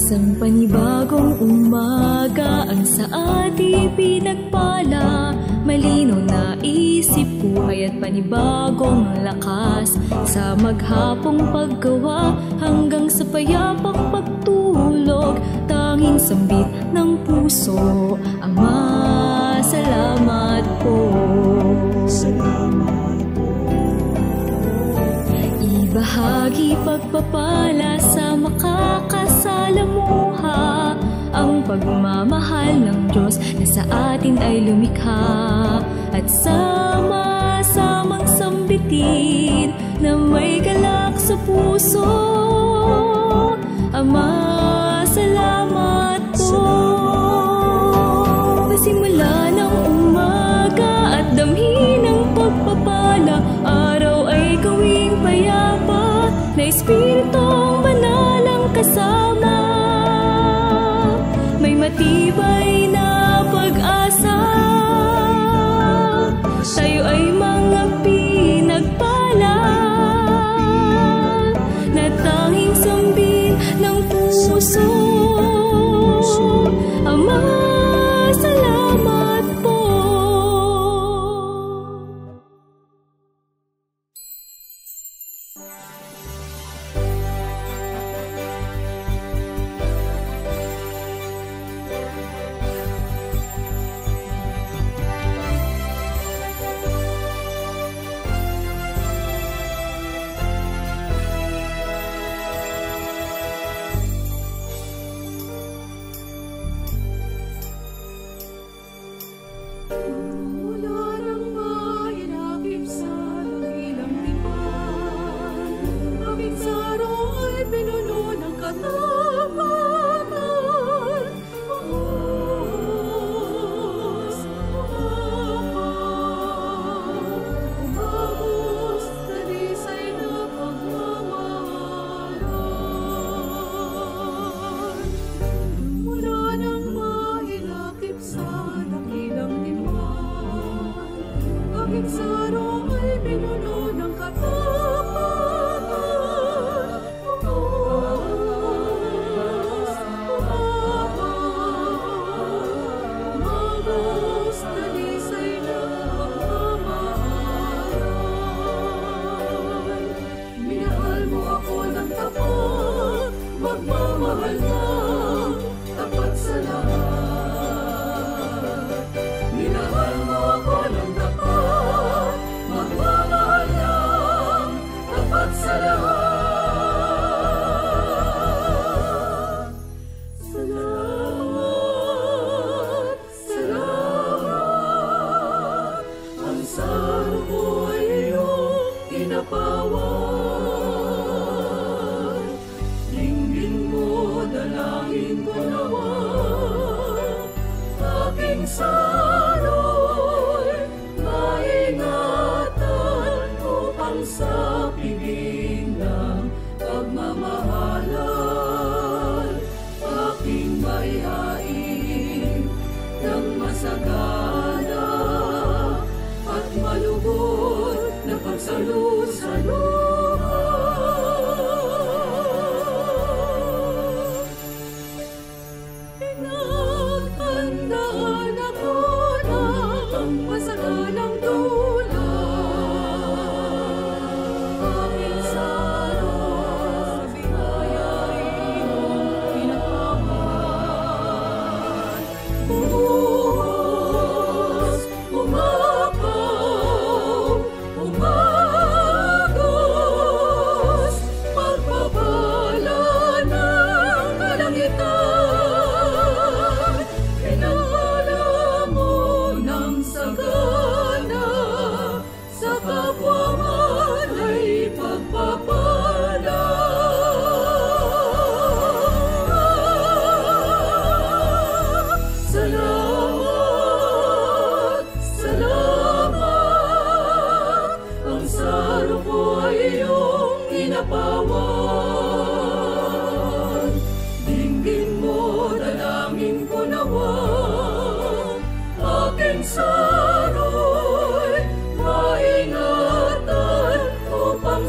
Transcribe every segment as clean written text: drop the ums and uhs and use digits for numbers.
Isang panibagong umaga ang sa ating pinagpala. Malinaw na isip, buhay at panibagong lakas. Sa maghapong paggawa hanggang sa payapang pagtulog. Tanging sambit ng puso, Ama, salamat po. Salamat po. Ibahagi pagpapala sa makakasalamuha, ang pagmamahal ng Diyos na sa atin ay lumikha. At sama-samang sambitin na may galak sa puso. Ama, salamat po. Pasimula ng umaga at damhin ng pagpapala, araw ay gawing payapa na Espiritong Banal ang kasama. May matibay na pag-asa, tayo ay mga pinagpala na tanging sambin ng puso. Ama, salamat po.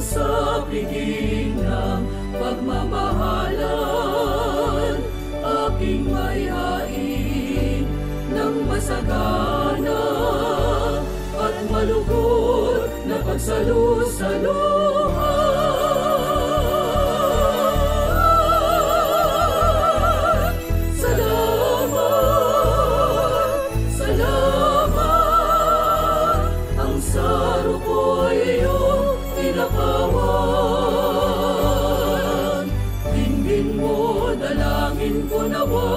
Sa piging ng pagmamahalan pagsalusaluhan. Salamat, salamat, ang saro ko'y iyong pinapawan. Dinggin mo, dalangin ko nawa,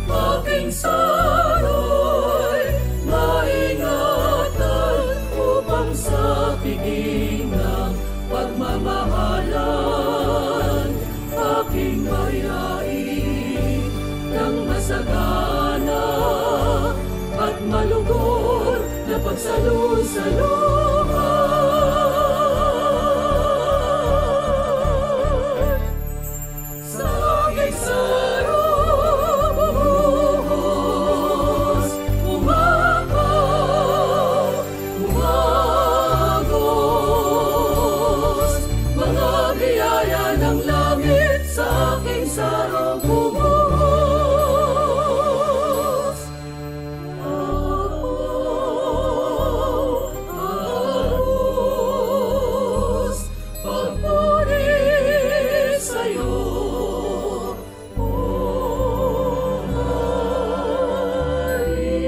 aking saro'y maingatan upang sa piging ng pagmamahalan aking mayain ng masagana at malugod na pagsalusaluhan. Sa aking saro bubuhos, umakaw, umagos, mga biyaya ng langit sa aking saro bubuhos. Aros, pagpuri sa'yo, O Hari.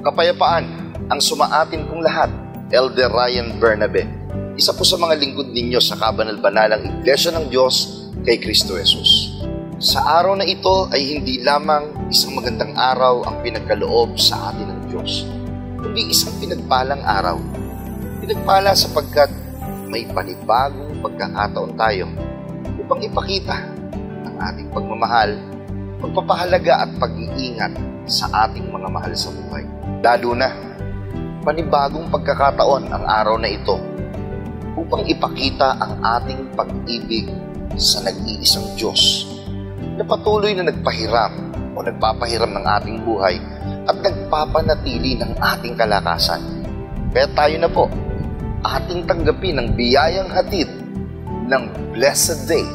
Kapayapaan ang sumaatin kong lahat. Elder Ryan Bernabe, isa po sa mga lingkod ninyo sa kabanal-banalang Iglesia ng Diyos kay Kristo Jesus. Sa araw na ito ay hindi lamang isang magandang araw ang pinagkaloob sa atin ng Diyos, kundi isang pinagpalang araw. Pinagpala sapagkat may panibagong pagkakataon tayo upang ipakita ang ating pagmamahal, pagpapahalaga at pag-iingat sa ating mga mahal sa buhay. Lalo na, panibagong pagkakataon ang araw na ito upang ipakita ang ating pag-ibig sa nag-iisang Diyos na patuloy na nagpahiram o nagpapahiram ng ating buhay at nagpapanatili ng ating kalakasan. Kaya tayo na po, ating tanggapin ang biyayang hatid ng Blessed Day.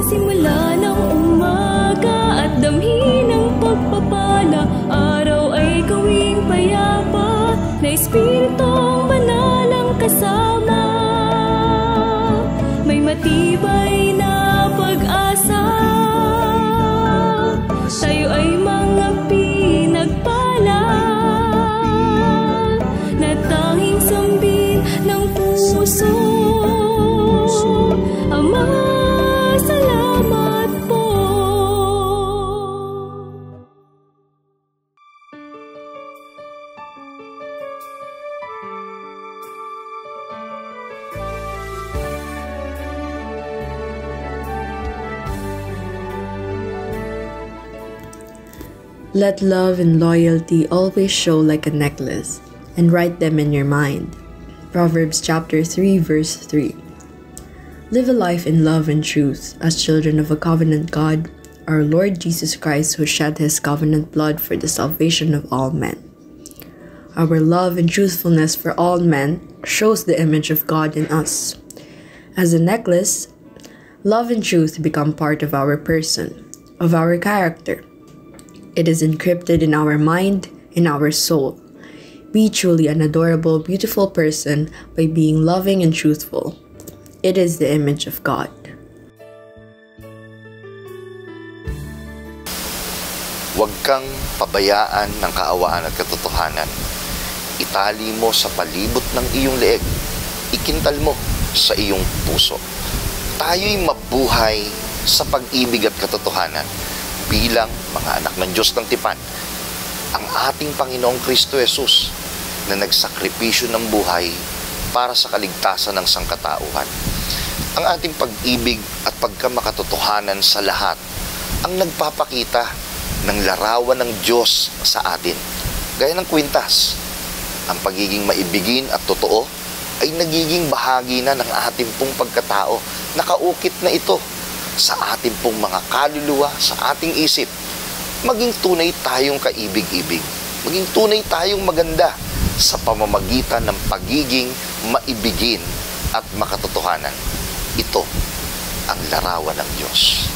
Simula ng umaga at damhin ng pagpapala, araw ay gawing payapa na Espiritong Banal ang kasama. May matibay na pag-asa, tayo ay mga pinagpala na tanging sambin ng puso. Ama, salamat po. Let love and loyalty always show like a necklace, and write them in your mind. Proverbs chapter 3 verse 3. Live a life in love and truth as children of a covenant God, our Lord Jesus Christ, who shed his covenant blood for the salvation of all men. Our love and truthfulness for all men shows the image of God in us. As a necklace, love and truth become part of our person, of our character. It is encrypted in our mind, in our soul. Be truly an adorable, beautiful person by being loving and truthful. It is the image of God. Huwag kang pabayaan ng kaawaan at katotohanan. Itali mo sa palibot ng iyong leeg. Ikintal mo sa iyong puso. Tayo'y mabuhay sa pag-ibig at katotohanan bilang mga anak ng Diyos ng Tipan. Ang ating Panginoong Kristo Jesus na nagsakripisyo ng buhay para sa kaligtasan ng sangkatauhan. Ang ating pag-ibig at pagkamakatotohanan sa lahat ang nagpapakita ng larawan ng Diyos sa atin. Gaya ng kwintas, ang pagiging maibigin at totoo ay nagiging bahagi na ng ating pong pagkatao. Nakaukit na ito sa ating pong mga kaluluwa, sa ating isip. Maging tunay tayong kaibig-ibig. Maging tunay tayong maganda sa pamamagitan ng pagiging maibigin at makatotohanan. Ito ang larawan ng Diyos.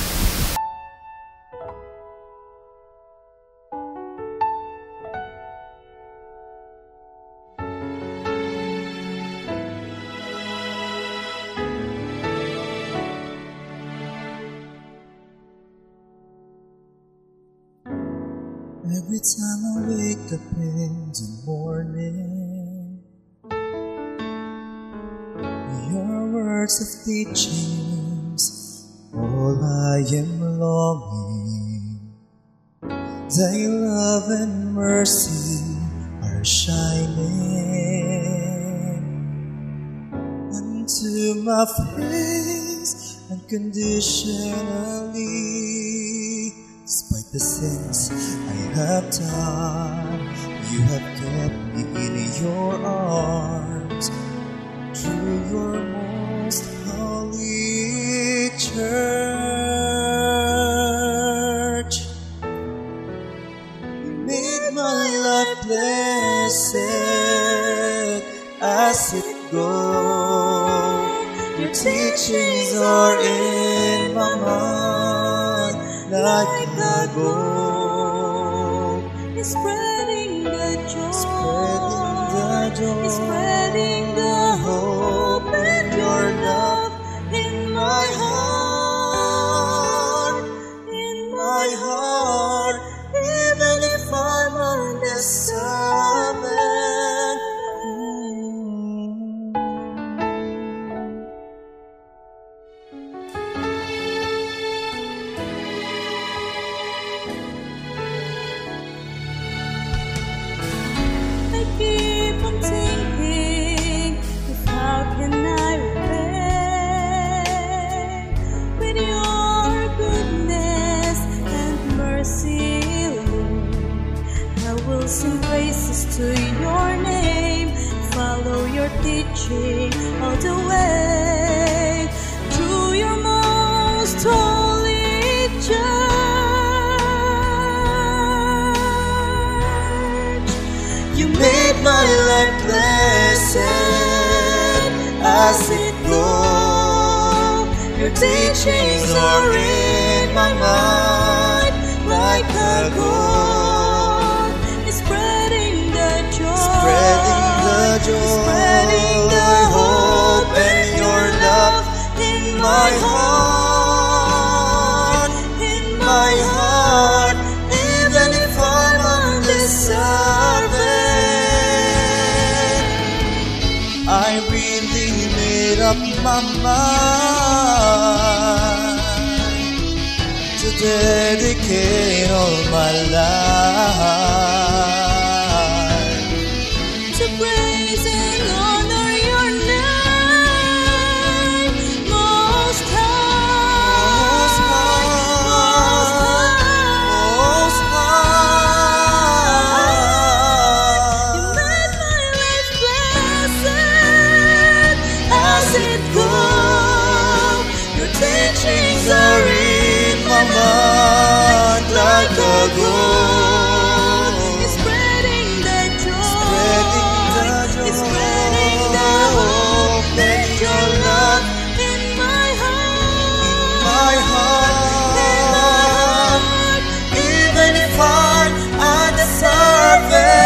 Every time I wake up in the morning, your words of teachings, all I am longing. Thy love and mercy are shining unto my face unconditionally. Despite the sins I have done, you have kept me in your arms through your most holy church. You made my life blessed as it goes. Your teachings are in my mind like a gold. It's spreading the joy, it's spreading the hope and your love in my heart, in my heart. Even all the way through your most holy church. You made my life blessed as it goes. Your teachings are in my mind like a gold. It's spreading the joy, spreading the hope and your love in my heart, even if I'm undeserving. I really made up my mind to dedicate all my life to praise and honor your name, Most High, Most High. You made my life blessed as it goes. Your teachings are in my mind like a gold. It's spreading the joy, it's spreading the hope and your love in my heart, even if I'm undeserving.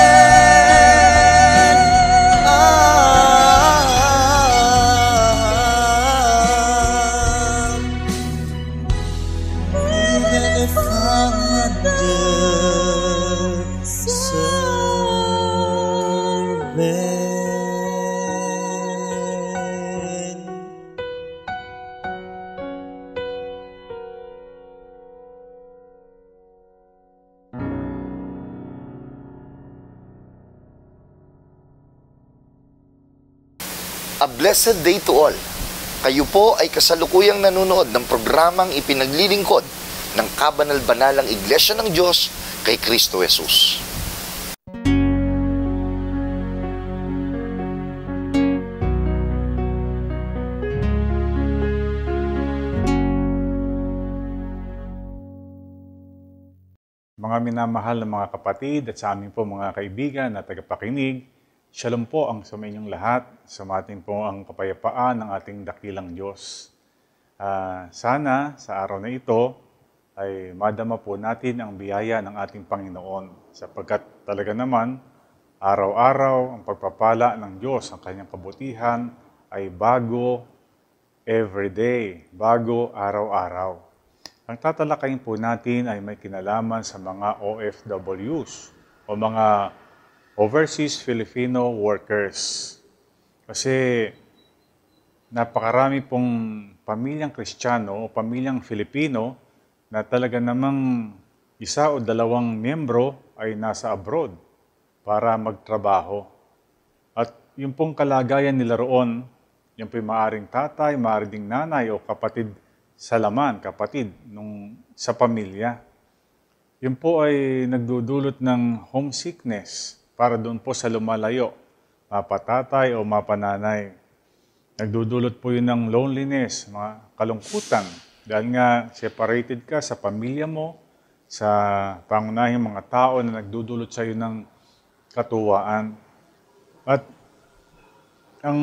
Even if I'm undeserving. A blessed day to all. Kayo po ay kasalukuyang nanonood ng programang ipinaglilingkod ng kabanal-banalang Iglesia ng Diyos kay Kristo Jesus. Mga minamahal na mga kapatid at sa amin po mga kaibigan na tagapakinig, Shalom po ang sa inyong lahat, sumating po ang kapayapaan ng ating dakilang Diyos. Sana sa araw na ito ay madama po natin ang biyaya ng ating Panginoon sapagkat talaga naman araw-araw ang pagpapala ng Diyos, ang kanyang kabutihan ay bago everyday, bago araw-araw. Ang tatalakayin po natin ay may kinalaman sa mga OFWs o mga Overseas Filipino Workers. Kasi napakarami pong pamilyang Kristiyano o pamilyang Filipino na talaga namang isa o dalawang miyembro ay nasa abroad para magtrabaho. At yung pong kalagayan nila roon, yung po maaring tatay, maaring ding nanay o kapatid sa laman, kapatid sa pamilya. Yun po ay nagdudulot ng homesickness para doon po sa lumalayo, mapatatay o mapananay. Nagdudulot po yun ng loneliness, mga kalungkutan, dahil nga separated ka sa pamilya mo, sa pangunahing mga tao na nagdudulot sa iyo ng katuwaan. At ang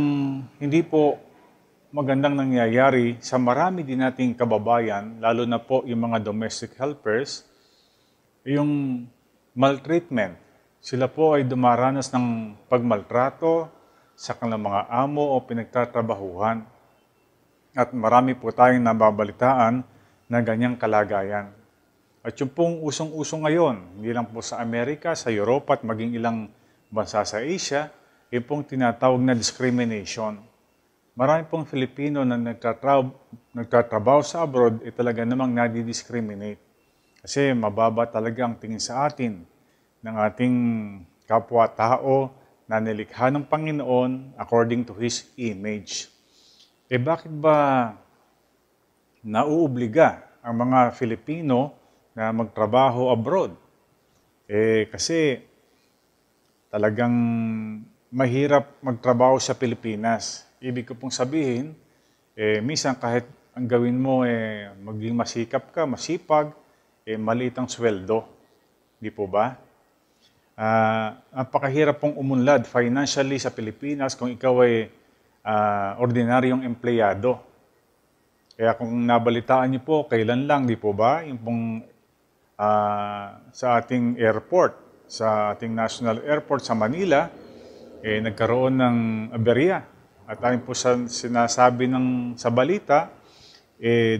hindi po magandang nangyayari sa marami din nating kababayan, lalo na po yung mga domestic helpers, yung maltreatment. Sila po ay dumaranas ng pagmaltrato sa kanilang mga amo o pinagtatrabahuhan. At marami po tayong nababalitaan na ganyang kalagayan. At yung pong usong-usong ngayon, hindi lang po sa Amerika, sa Europa at maging ilang bansa sa Asia, yung pong tinatawag na discrimination. Marami pong Filipino na nagtatrabaho sa abroad ay talaga namang nadi-discriminate. Kasi mababa talaga ang tingin sa atin ng ating kapwa-tao na nilikha ng Panginoon according to His image. Bakit ba nauobliga ang mga Filipino na magtrabaho abroad? Kasi talagang mahirap magtrabaho sa Pilipinas. Ibig ko pong sabihin, minsan kahit ang gawin mo, maging masikap ka, masipag, maliit ang sweldo. Di po ba? Napakahirap pong umunlad financially sa Pilipinas kung ikaw ay ordinaryong empleyado. Kaya kung nabalitaan niyo po, kailan lang, di po ba? Yung pong sa ating airport, sa ating national airport sa Manila, nagkaroon ng aberya. At ayon po sa sinasabi sa balita,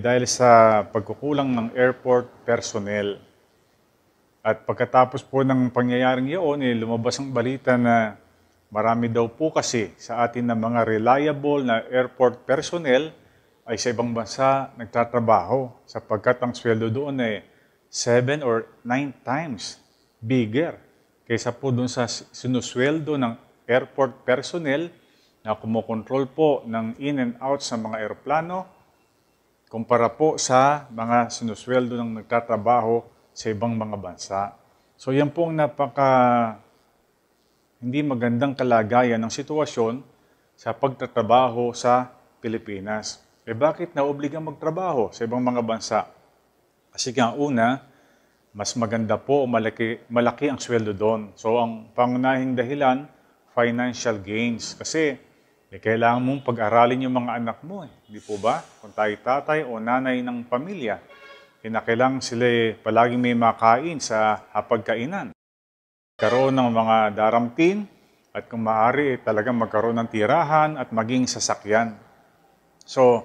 dahil sa pagkukulang ng airport personnel. At pagkatapos po ng pangyayaring iyon, lumabas ang balita na marami daw po kasi sa atin na mga reliable na airport personnel ay sa ibang bansa nagtatrabaho sapagkat ang sweldo doon 7 or 9 times bigger kaysa po doon sa sinusweldo ng airport personnel na kumukontrol po ng in and out sa mga aeroplano kumpara po sa mga sinusweldo ng nagtatrabaho sa ibang mga bansa. So yan po ang hindi magandang kalagayan ng sitwasyon sa pagtatrabaho sa Pilipinas. Bakit naobligang magtrabaho sa ibang mga bansa? Kasi nga una, mas maganda po, malaki ang sweldo doon. So ang pangunahing dahilan, financial gains. Kasi kailangan mong pag-aralin yung mga anak mo. Di po ba? Kung tayo tatay o nanay ng pamilya, kinakailangan sila palaging may makain sa hapagkainan. Karoon ng mga daramtin at kung maaari talagang magkaroon ng tirahan at maging sasakyan. So,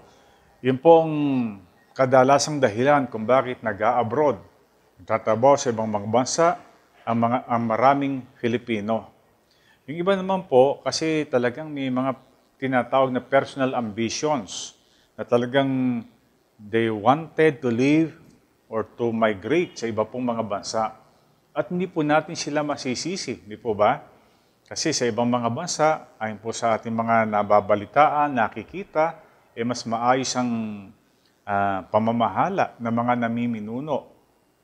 yun pong kadalasang dahilan kung bakit nag-a-abroad. Nagtatrabaho sa ibang mga bansa ang maraming Filipino. Yung iba naman po kasi talagang may mga tinatawag na personal ambitions na talagang they wanted to live or to migrate sa iba pong mga bansa. At hindi po natin sila masisisi, di po ba? Kasi sa ibang mga bansa, ayon po sa ating mga nababalitaan, nakikita, mas maayos ang pamamahala ng mga namiminuno.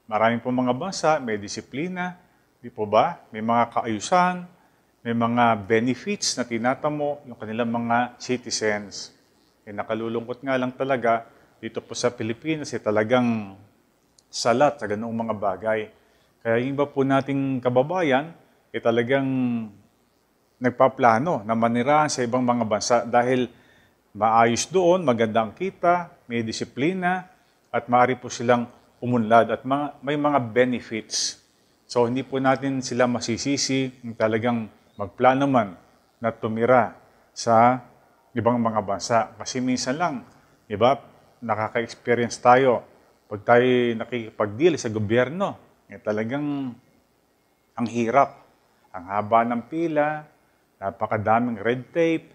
Maraming po mga bansa, may disiplina, di po ba? May mga kaayusan, may mga benefits na tinatamo yung kanilang mga citizens. Nakalulungkot nga lang talaga, dito po sa Pilipinas, talagang salat sa ganoong mga bagay. Kaya yung iba po nating kababayan, talagang nagpaplano na manirahan sa ibang mga bansa dahil maayos doon, maganda ang kita, may disiplina, at maaari po silang umunlad at may mga benefits. So hindi po natin sila masisisi kung talagang magplano man na tumira sa ibang mga bansa. Kasi minsan lang, iba, nakaka-experience tayo pag tayo nakikipag-deal sa gobyerno, talagang ang hirap. Ang haba ng pila, napakadaming red tape,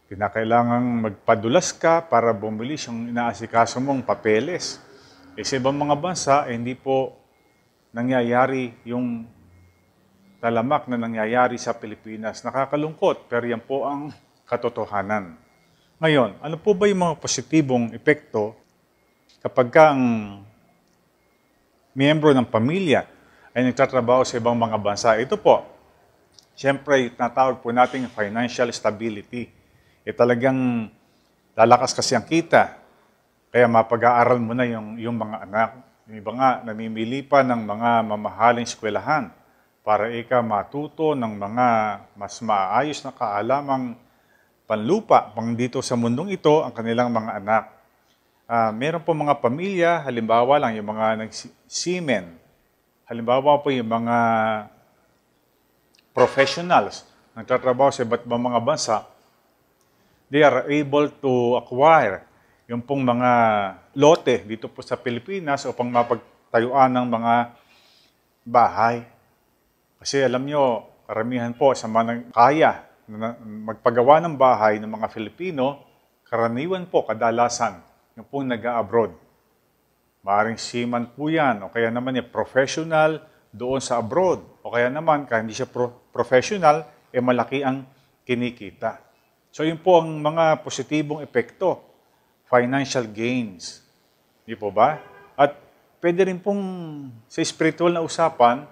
kinakailangang magpadulas ka para bumili yung inaasikaso mong papeles. Sa ibang mga bansa, hindi po nangyayari yung talamak na nangyayari sa Pilipinas. Nakakalungkot, pero yan po ang katotohanan. Ngayon, ano po ba yung mga positibong epekto kapag ang miyembro ng pamilya ay nagtatrabaho sa ibang mga bansa? Ito po, siyempre, natawag po natin financial stability. Talagang lalakas kasi ang kita. Kaya mapag-aaral mo na yung mga anak. Yung iba nga, namimili pa ng mga mamahaling eskwelahan para matuto ng mga mas maayos na kaalamang panlupa pang dito sa mundong ito ang kanilang mga anak. Meron po mga pamilya, halimbawa lang yung mga nag-seamen. Halimbawa po yung mga professionals, nagtatrabaho sa iba't ibang mga bansa, they are able to acquire yung pong mga lote dito po sa Pilipinas upang mapagtayuan ng mga bahay. Kasi alam nyo, karamihan po sa mga kaya na magpagawa ng bahay ng mga Filipino, karaniwan po kadalasan yung pong nag-a-abroad. Maaring seaman po yan, o kaya naman professional doon sa abroad. O kaya naman, kahit hindi siya professional, malaki ang kinikita. So yun po ang mga positibong epekto, financial gains. Di po ba? At pwede rin pong sa spiritual na usapan,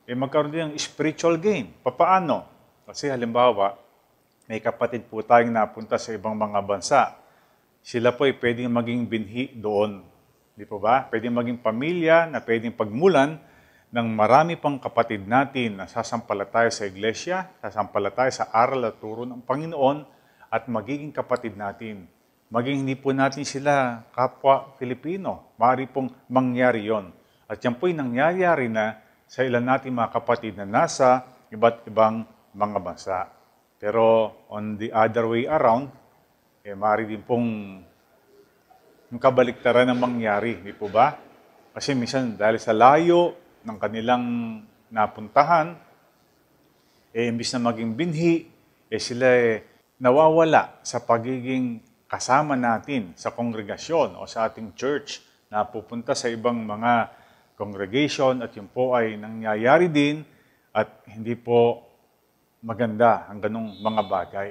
magkaroon din ng spiritual gain. Papaano? Kasi halimbawa, may kapatid po tayong napunta sa ibang mga bansa. Sila po ay pwedeng maging binhi doon. Di po ba? Pwedeng maging pamilya na pwedeng pagmulan ng marami pang kapatid natin na sasampalataya sa iglesia, sasampalataya sa aral at turo ng Panginoon at magiging kapatid natin. Maging hindi po natin sila kapwa Filipino. Maaari pong mangyari yon. At yan po'y nangyayari na sa ilan natin mga kapatid na nasa iba't ibang mga bansa. Pero on the other way around, maaari din pong yung kabaliktaran ng mangyari, di po ba? Kasi minsan dahil sa layo ng kanilang napuntahan, imbis na maging binhi, sila nawawala sa pagiging kasama natin sa kongregasyon o sa ating church na pupunta sa ibang mga congregation at yun po ay nangyayari din at hindi po maganda ang ganong mga bagay.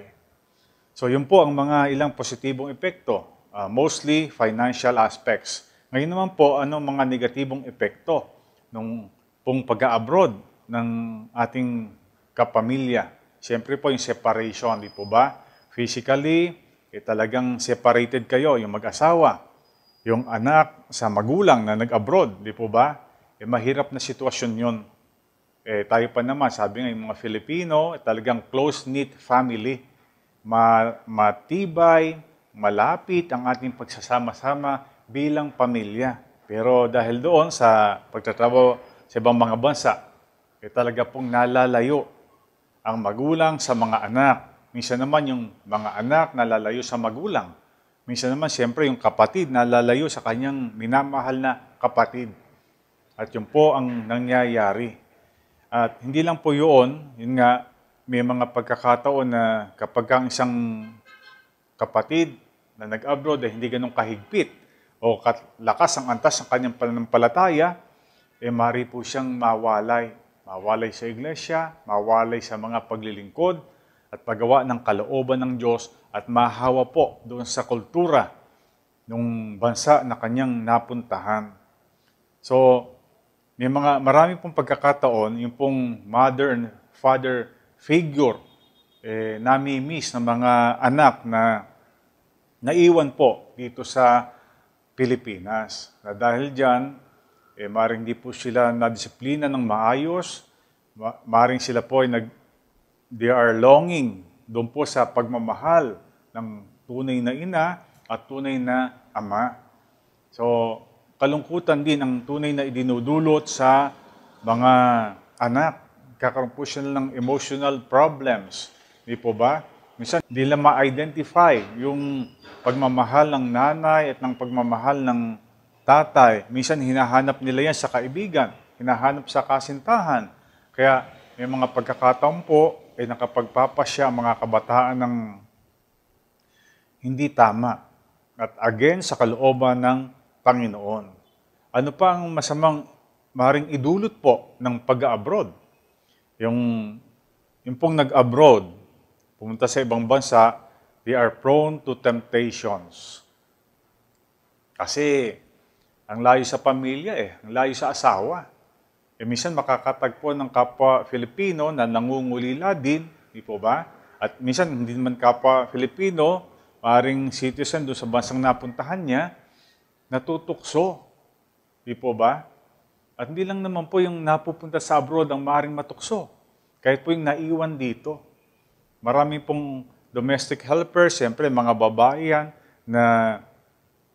So yun po ang mga ilang positibong epekto, mostly financial aspects. Ngayon naman po, ano mga negatibong epekto nung pong pag-abroad ng ating kapamilya? Siyempre po yung separation, di po ba? Physically, talagang separated kayo, yung mag-asawa. Yung anak sa magulang na nag-abroad, di po ba? Mahirap na sitwasyon yun. Tayo pa naman, sabi nga yung mga Filipino, talagang close-knit family. Matibay, malapit ang ating pagsasama-sama bilang pamilya. Pero dahil doon sa pagtatrabaho sa ibang mga bansa, talaga pong nalalayo ang magulang sa mga anak. Minsan naman yung mga anak nalalayo sa magulang. Minsan naman siyempre yung kapatid nalalayo sa kanyang minamahal na kapatid. At yun po ang nangyayari. At hindi lang po yun nga, may mga pagkakataon na kapag ang isang kapatid na nag-abroad ay hindi ganun kahigpit o lakas ang antas ng kanyang pananampalataya, maaari po siyang mawalay. Mawalay sa iglesia, mawalay sa mga paglilingkod at paggawa ng kalooban ng Diyos at mahawa po doon sa kultura ng bansa na kanyang napuntahan. So, marami pong pagkakataon, yung pong mother and father figure, nami-miss ng mga anak na naiwan po dito sa Pilipinas. Na dahil dyan, maring di po sila na-disiplina ng maayos, maring sila po they are longing doon po sa pagmamahal ng tunay na ina at tunay na ama. So, kalungkutan din ang tunay na idinudulot sa mga anak. Kakaroon po sila ng emotional problems. Di po ba? Minsan, hindi lang ma-identify yung pagmamahal ng nanay at ng pagmamahal ng tatay. Minsan, hinahanap nila yan sa kaibigan, hinahanap sa kasintahan. Kaya, may mga pagkakataon po, nakapagpapasya ang mga kabataan ng hindi tama at against sa kalooban ng Panginoon. Ano pa ang masamang maring idulot po ng pag-abroad? Yung pong nag-abroad, pumunta sa ibang bansa, they are prone to temptations. Kasi ang layo sa pamilya ang layo sa asawa. Minsan makakatagpo ng kapwa Filipino na nangungulila din, di po ba? At minsan hindi naman kapwa Filipino, maring citizen doon sa bansang napuntahan niya, natutukso. Di po ba? At hindi lang naman po yung napupunta sa abroad ang maring matukso. Kahit po yung naiwan dito. Marami pong domestic helpers, siyempre mga babae yan, na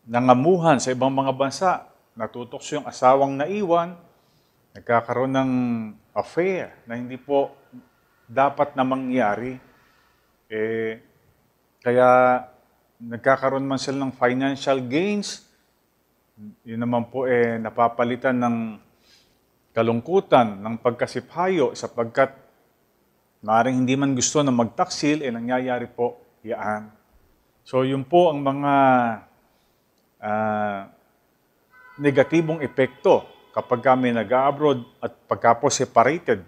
nangamuhan sa ibang mga bansa. Natutukso yung asawang naiwan, nagkakaroon ng affair na hindi po dapat na mangyari. Kaya nagkakaroon man sila ng financial gains, yun naman po napapalitan ng kalungkutan, ng pagkasiphayo sapagkat maaaring hindi man gusto na magtaksil, nangyayari po yaan. So yun po ang mga negatibong epekto kapag kami nag-abroad at pagka po separated.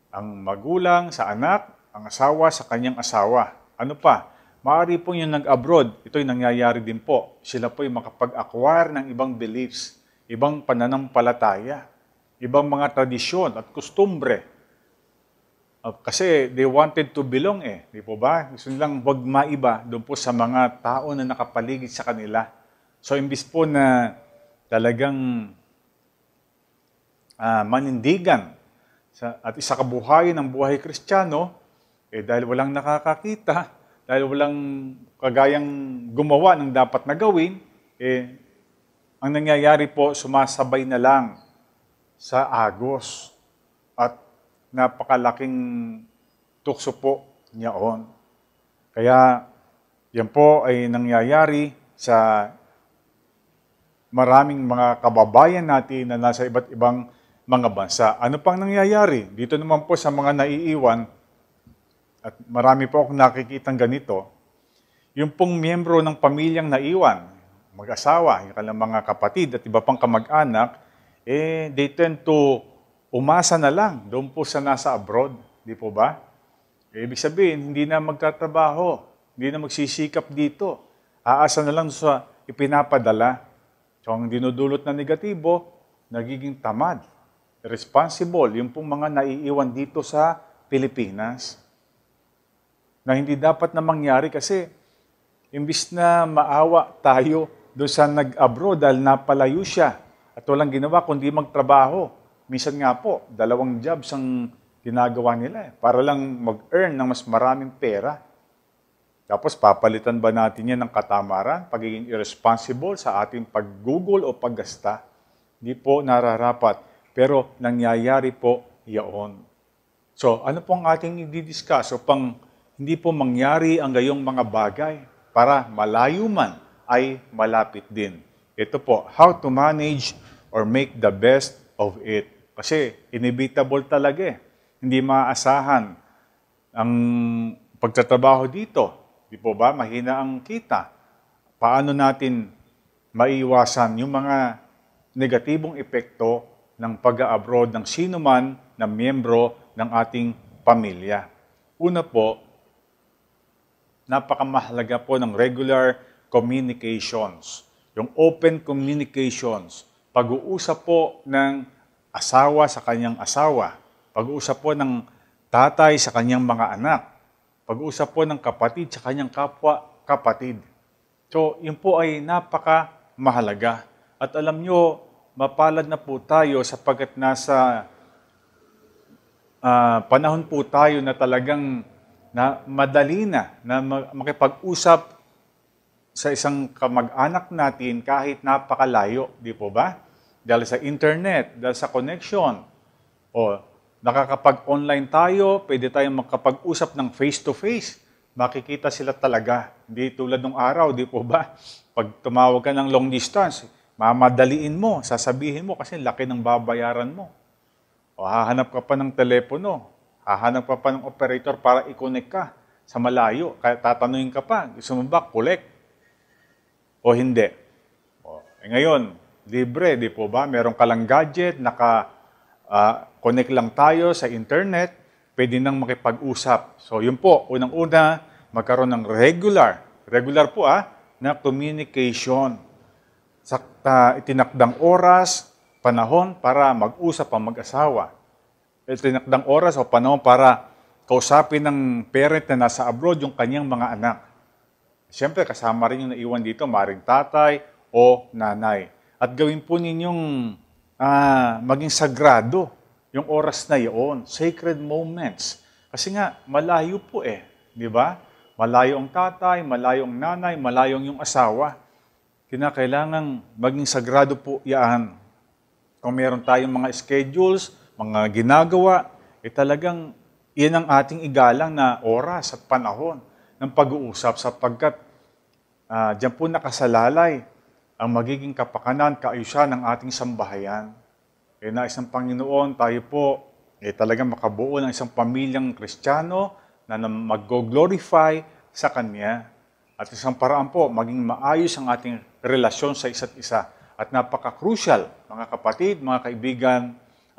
Ang magulang sa anak, ang asawa sa kanyang asawa. Ano pa? Maaari po yung nag-abroad, ito'y nangyayari din po. Sila po'y makapag-acquire ng ibang beliefs, ibang pananampalataya, ibang mga tradisyon at kustumbre. Kasi they wanted to belong di po ba? Gusto nilang wag maiba doon po sa mga tao na nakapaligid sa kanila. So imbis po na talagang manindigan at isakabuhayin ng buhay Kristiyano, dahil walang nakakakita, dahil walang kagayang gumawa ng dapat na gawin, ang nangyayari po, sumasabay na lang sa agos at napakalaking tukso po niyaon. Kaya yan po ay nangyayari sa maraming mga kababayan natin na nasa iba't ibang mga bansa. Ano pang nangyayari? Dito naman po sa mga naiiwan, at marami po akong nakikitang ganito, yung pong miyembro ng pamilyang naiwan, mag-asawa, yung kanilang mga kapatid at iba pang kamag-anak, they tend to umasa na lang doon po sa nasa abroad. Di po ba? Ibig sabihin, hindi na magtatrabaho, hindi na magsisikap dito. Aasa na lang sa ipinapadala. So, ang dinudulot na negatibo, nagiging tamad, irresponsible, yung pong mga naiiwan dito sa Pilipinas. Na hindi dapat na mangyari kasi imbis na maawa tayo doon sa nag-abroad dahil napalayo siya at walang ginawa kundi magtrabaho. Minsan nga po, 2 jobs ang ginagawa nila para lang mag-earn ng mas maraming pera. Tapos papalitan ba natin yan ng katamaran, pagiging irresponsible sa ating paggugol o paggasta? Hindi po nararapat. Pero nangyayari po yaon. So ano pong ating i-discuss upang hindi po mangyari ang gayong mga bagay para malayo man ay malapit din. Ito po, how to manage or make the best of it. Kasi inevitable talaga Hindi maaasahan ang pagtatrabaho dito. Di po ba? Mahina ang kita. Paano natin maiwasan yung mga negatibong epekto ng pag-abroad ng sino man na miyembro ng ating pamilya? Una po, napakamahalaga po ng regular communications. Yung open communications. Pag-uusap po ng asawa sa kanyang asawa. Pag-uusap po ng tatay sa kanyang mga anak. Pag-uusap po ng kapatid sa kanyang kapwa-kapatid. So, yun po ay napakamahalaga. At alam nyo, mapalad na po tayo sapagkat nasa panahon po tayo na talagang madali na makipag-usap sa isang kamag-anak natin kahit napakalayo, di po ba? Dahil sa internet, dahil sa connection. O nakakapag-online tayo, pwede tayong makapag-usap ng face-to-face. Makikita sila talaga. Hindi tulad ng araw, di po ba? Pag tumawag ka ng long distance, mamadaliin mo, sasabihin mo kasi laki ng babayaran mo. O hahanap ka pa ng telepono, hahanap ka pa ng operator para i-connect ka sa malayo. Kaya tatanungin ka pa, gusto mo ba collect? O hindi? Ngayon, libre, di po ba? Meron ka lang gadget, connect lang tayo sa internet, pwede nang makipag-usap. So yun po, unang-una, magkaroon ng regular po na communication. Sa itinakdang oras, panahon para mag-usap ang mag-asawa. Itinakdang oras o panahon para kausapin ng parent na nasa abroad yung kanyang mga anak. Siyempre, kasama rin yung naiwan dito, maring tatay o nanay. At gawin po ninyong maging sagrado yung oras na iyon, sacred moments. Kasi nga, malayo po di ba? Malayo ang tatay, malayo ang nanay, malayo yung asawa. Kinakailangan maging sagrado po yan. Kung meron tayong mga schedules, mga ginagawa, talagang yan ang ating igalang na oras at panahon ng pag-uusap sapagkat diyan po nakasalalay ang magiging kapakanan, kaayusan ng ating sambahayan. Nais ng Panginoon, tayo po talagang makabuo ng isang pamilyang Kristiyano na mag-glorify sa Kanya. At isang paraan po, maging maayos ang ating relasyon sa isa't isa. At napaka-crucial, mga kapatid, mga kaibigan,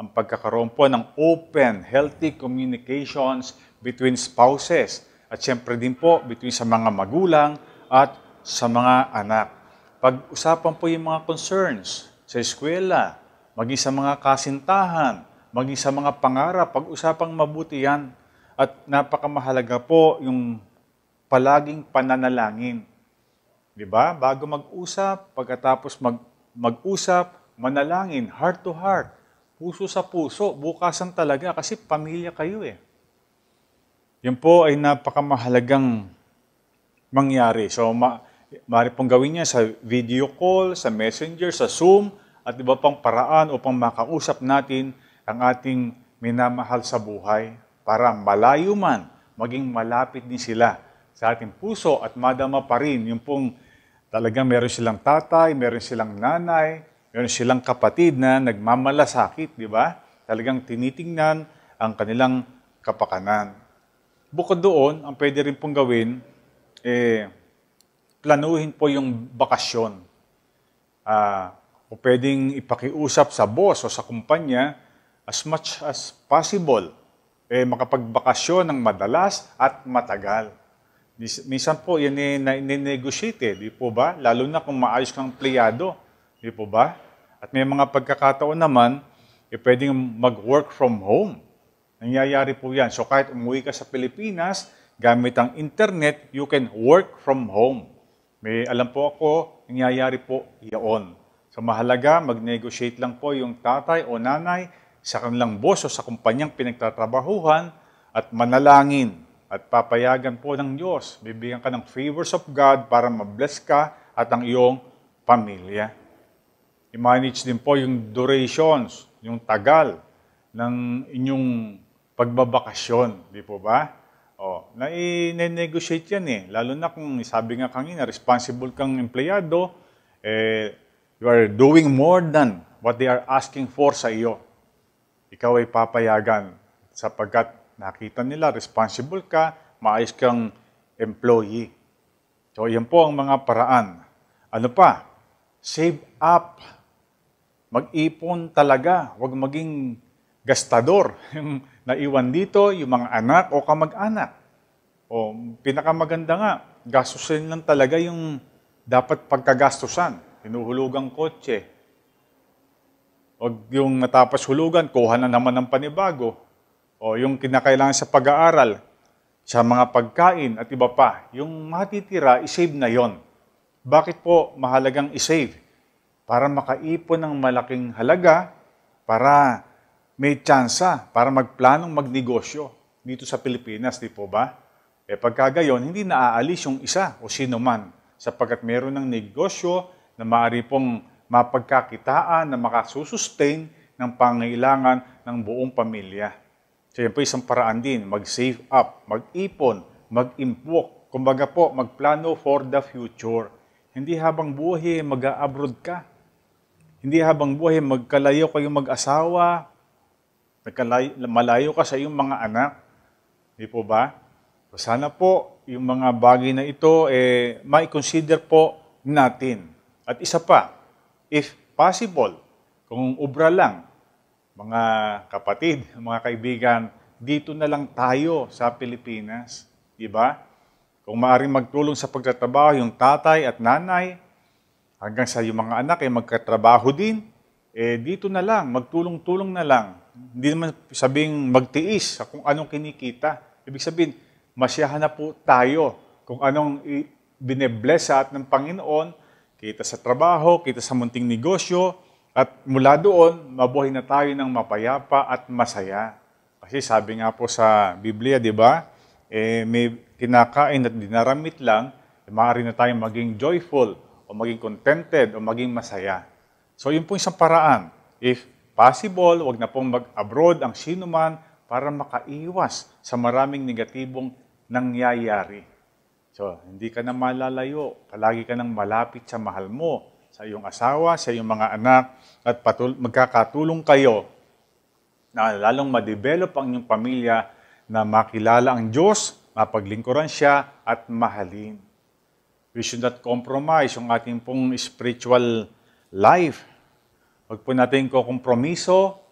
ang pagkakaroon po ng open, healthy communications between spouses. At siyempre din po, between sa mga magulang at sa mga anak. Pag-usapan po yung mga concerns sa eskwela, maging sa mga kasintahan, maging sa mga pangarap, pag-usapang mabuti yan. At napakamahalaga po yung palaging pananalangin. Di ba? Bago mag-usap, pagkatapos mag-usap, manalangin, heart to heart, puso sa puso, bukasan talaga kasi pamilya kayo eh. Yan po ay napakamahalagang mangyari. So, maaari pong gawin niya sa video call, sa messenger, sa Zoom, at iba pang paraan upang makausap natin ang ating minamahal sa buhay para malayo man, maging malapit din sila sa ating puso at madama pa rin yung pong talagang meron silang tatay, meron silang nanay, meron silang kapatid na nagmamalasakit, di ba? Talagang tinitingnan ang kanilang kapakanan. Bukod doon, ang pwede rin pong gawin, planuhin po yung bakasyon. Kung pwedeng ipakiusap sa boss o sa kumpanya, as much as possible, makapagbakasyon ng madalas at matagal. Minsan po, yan negotiate, di po ba? Lalo na kung maayos kang empleyado, di po ba? At may mga pagkakataon naman, pwedeng mag-work from home. Nangyayari po yan. So kahit umuwi ka sa Pilipinas, gamit ang internet, you can work from home. May alam po ako, nangyayari po iyon. So mahalaga, mag-negotiate lang po yung tatay o nanay sa kanilang boss o sa kumpanyang pinagtatrabahuhan at manalangin at papayagan po ng Diyos. Bibigyan ka ng favors of God para ma-bless ka at ang iyong pamilya. I-manage din po yung durations, yung tagal ng inyong pagbabakasyon, di po ba? Na-negotiate yan eh. Lalo na kung sabi nga kanina, responsible kang empleyado, you are doing more than what they are asking for sa iyo. Ikaw ay papayagan sapagkat nakita nila, responsible ka, maayos kang employee. So, yan po ang mga paraan. Ano pa? Save up. Mag-ipon talaga. Huwag maging gastador. Yung naiwan dito, yung mga anak o kamag-anak. O pinakamaganda nga, gastusin lang talaga yung dapat pagkagastusan. Hinuhulugang kotse. O yung natapos hulugan, kuha na naman ng panibago. O yung kinakailangan sa pag-aaral, sa mga pagkain at iba pa. Yung matitira, isave na yon. Bakit po mahalagang isave? Para makaipon ng malaking halaga, para may tsansa, para magplanong magnegosyo dito sa Pilipinas, di po ba? Pagka gayon, hindi naaalis yung isa o sino man sapagkat meron ng negosyo na maaari pong mapagkakitaan na makasusustain ng pangailangan ng buong pamilya. So yan po isang paraan din, mag-save up, mag-ipon, mag-impok, kumbaga po, magplano for the future. Hindi habang buhay mag-abroad ka. Hindi habang buhay magkalayo kayong mag-asawa, malayo ka sa iyong mga anak. Di po ba? So sana po, yung mga bagay na ito, mai-consider po natin. At isa pa, if possible, kung ubra lang, mga kapatid, mga kaibigan, dito na lang tayo sa Pilipinas. Di ba? Kung maaaring magtulong sa pagtatrabaho yung tatay at nanay, hanggang sa yung mga anak magkatrabaho din, dito na lang, magtulong-tulong na lang. Hindi naman sabing magtiis sa kung anong kinikita. Ibig sabihin, masyahan na po tayo kung anong binebless sa atin ng Panginoon, kita sa trabaho, kita sa munting negosyo, at mula doon, mabuhay na tayo ng mapayapa at masaya. Kasi sabi nga po sa Biblia, di ba? May kinakain at dinaramit lang, maaari na tayong maging joyful, o maging contented, o maging masaya. So yun po isang paraan. If possible, wag na pong mag-abroad ang sino man para makaiwas sa maraming negatibong nangyayari. So, hindi ka na malalayo. Palagi ka nang malapit sa mahal mo, sa iyong asawa, sa iyong mga anak, at magkakatulong kayo na lalong ma-develop ang inyong pamilya na makilala ang Diyos, mapaglingkuran siya, at mahalin. We should not compromise yung ating pong spiritual life. Huwag po natin kukompromiso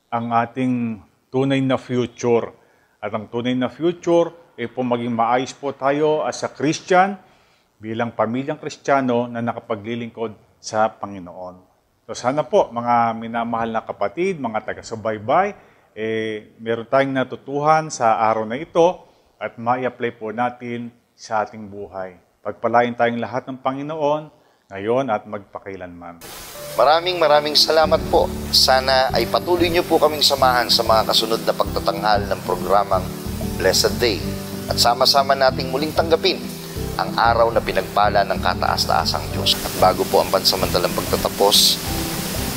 ang ating tunay na future. At ang tunay na future, po maging maayos po tayo as a Christian, bilang pamilyang Kristiyano na nakapaglilingkod sa Panginoon. So sana po, mga minamahal na kapatid, mga taga-subaybay, meron tayong natutuhan sa araw na ito at mai-apply po natin sa ating buhay. Pagpalain tayong lahat ng Panginoon ngayon at magpakailanman. Maraming salamat po. Sana ay patuloy niyo po kaming samahan sa mga kasunod na pagtatanghal ng programang Blessed Day. At sama-sama nating muling tanggapin ang araw na pinagpala ng kataas-taasang Diyos. At bago po ang pansamantalang pagtatapos,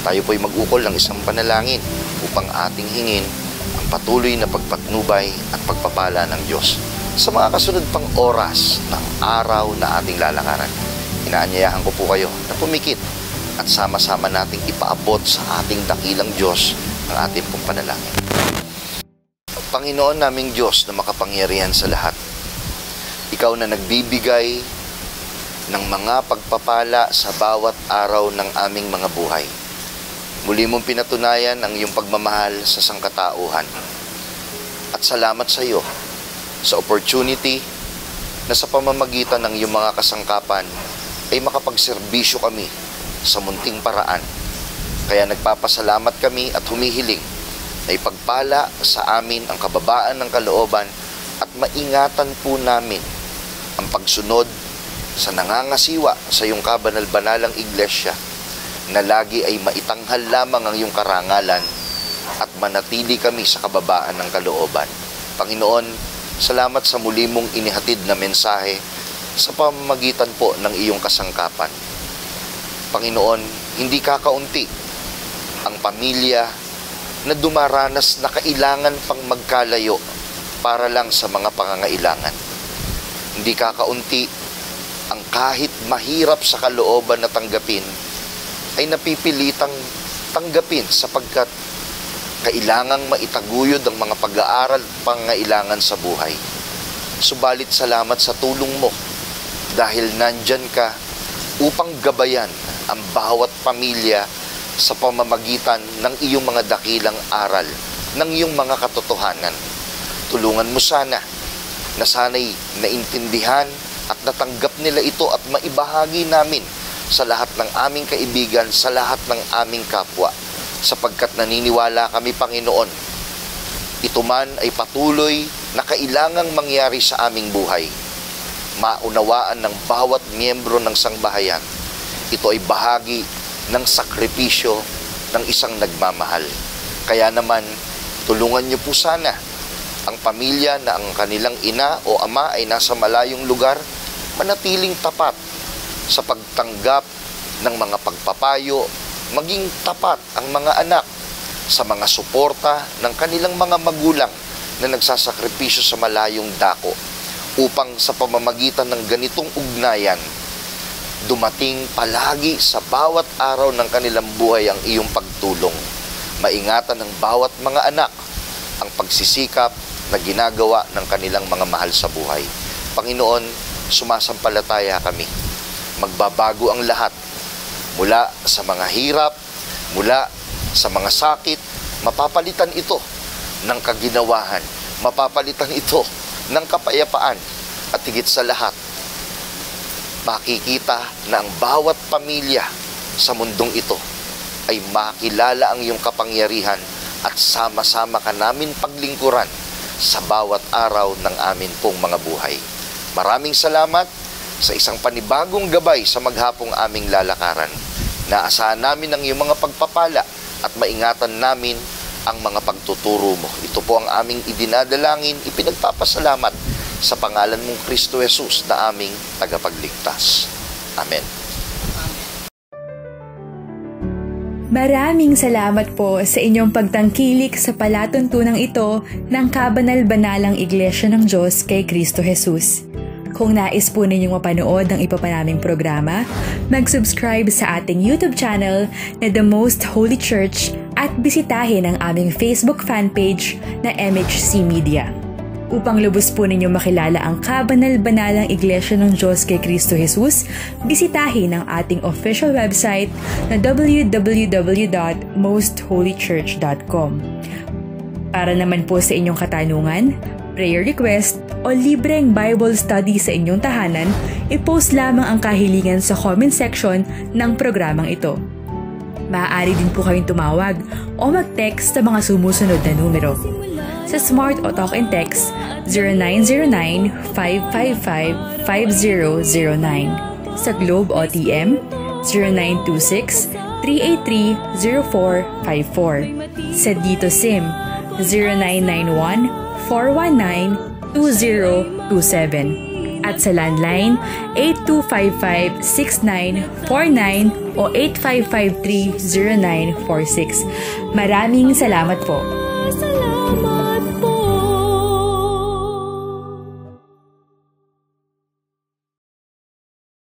tayo po'y mag-ukol ng isang panalangin upang ating hingin ang patuloy na pagpatnubay at pagpapala ng Diyos sa mga kasunod pang oras ng araw na ating lalakaran. Inaanyayahan ko po kayo na pumikit at sama-sama nating ipaabot sa ating dakilang Diyos ang ating pong panalangin. Panginoon naming Diyos na makapangyarihan sa lahat, Ikaw na nagbibigay ng mga pagpapala sa bawat araw ng aming mga buhay. Muli mong pinatunayan ang iyong pagmamahal sa sangkatauhan. At salamat sa iyo sa opportunity na sa pamamagitan ng iyong mga kasangkapan ay makapagserbisyo kami sa munting paraan. Kaya nagpapasalamat kami at humihiling na ipagpala sa amin ang kababaan ng kalooban at maingatan po namin ang pagsunod sa nangangasiwa sa iyong kabanal-banalang iglesia na lagi ay maitanghal lamang ang iyong karangalan at manatili kami sa kababaan ng kalooban. Panginoon, salamat sa muli mong inihatid na mensahe sa pamamagitan po ng iyong kasangkapan. Panginoon, hindi kakaunti ang pamilya na dumaranas na kailangan pang magkalayo para lang sa mga pangangailangan. Hindi kakaunti ang kahit mahirap sa kalooban na tanggapin ay napipilitang tanggapin sapagkat kailangang maitaguyod ang mga pag-aaral at pangangailangan sa buhay. Subalit salamat sa tulong mo dahil nandyan ka upang gabayan ang bawat pamilya sa pamamagitan ng iyong mga dakilang aral, ng iyong mga katotohanan. Tulungan mo sana na sana'y naintindihan at natanggap nila ito at maibahagi namin sa lahat ng aming kaibigan, sa lahat ng aming kapwa, sapagkat naniniwala kami, Panginoon, ito man ay patuloy na kailangang mangyari sa aming buhay. Maunawaan ng bawat miyembro ng sangbahayan, ito ay bahagi ng sakripisyo ng isang nagmamahal. Kaya naman, tulungan niyo po sana ang pamilya na ang kanilang ina o ama ay nasa malayong lugar, manatiling tapat sa pagtanggap ng mga pagpapayo, maging tapat ang mga anak sa mga suporta ng kanilang mga magulang na nagsasakripisyo sa malayong dako upang sa pamamagitan ng ganitong ugnayan, dumating palagi sa bawat araw ng kanilang buhay ang iyong pagtulong. Maingatan ng bawat mga anak ang pagsisikap na ginagawa ng kanilang mga mahal sa buhay. Panginoon, sumasampalataya kami. Magbabago ang lahat. Mula sa mga hirap, mula sa mga sakit, mapapalitan ito ng kaginawahan. Mapapalitan ito ng kapayapaan. At higit sa lahat, makikita na ang bawat pamilya sa mundong ito ay makilala ang iyong kapangyarihan at sama-sama ka namin paglingkuran sa bawat araw ng amin pong mga buhay. Maraming salamat sa isang panibagong gabay sa maghapong aming lalakaran. Naasahan namin ang iyong mga pagpapala at maingatan namin ang mga pagtuturo mo. Ito po ang aming idinadalangin, ipinagpapasalamat sa pangalan mong Kristo Jesus na aming tagapagligtas. Amen. Maraming salamat po sa inyong pagtangkilik sa palatuntunang ito ng Kabanal-Banalang Iglesia ng Diyos kay Kristo Jesus. Kung nais po ninyong mapanood ang iba pa naming programa, mag-subscribe sa ating YouTube channel na The Most Holy Church at bisitahin ang aming Facebook fanpage na MHC Media. Upang lubos po ninyong makilala ang Kabanal-Banalang Iglesia ng Diyos kay Kristo Jesus, bisitahin ang ating official website na www.mostholychurch.com. Para naman po sa inyong katanungan, prayer request, o libreng Bible study sa inyong tahanan, i-post lamang ang kahilingan sa comment section ng programang ito. Maaari din po kayong tumawag o mag-text sa mga sumusunod na numero. Sa Smart o Talk and Text, 0909-555-5009. Sa Globe o TM, 0926-383-0454. Sa Dito SIM, 0991-419-2027. At sa landline, 8255-6949 o 8553-0946. Maraming salamat po. Salamat.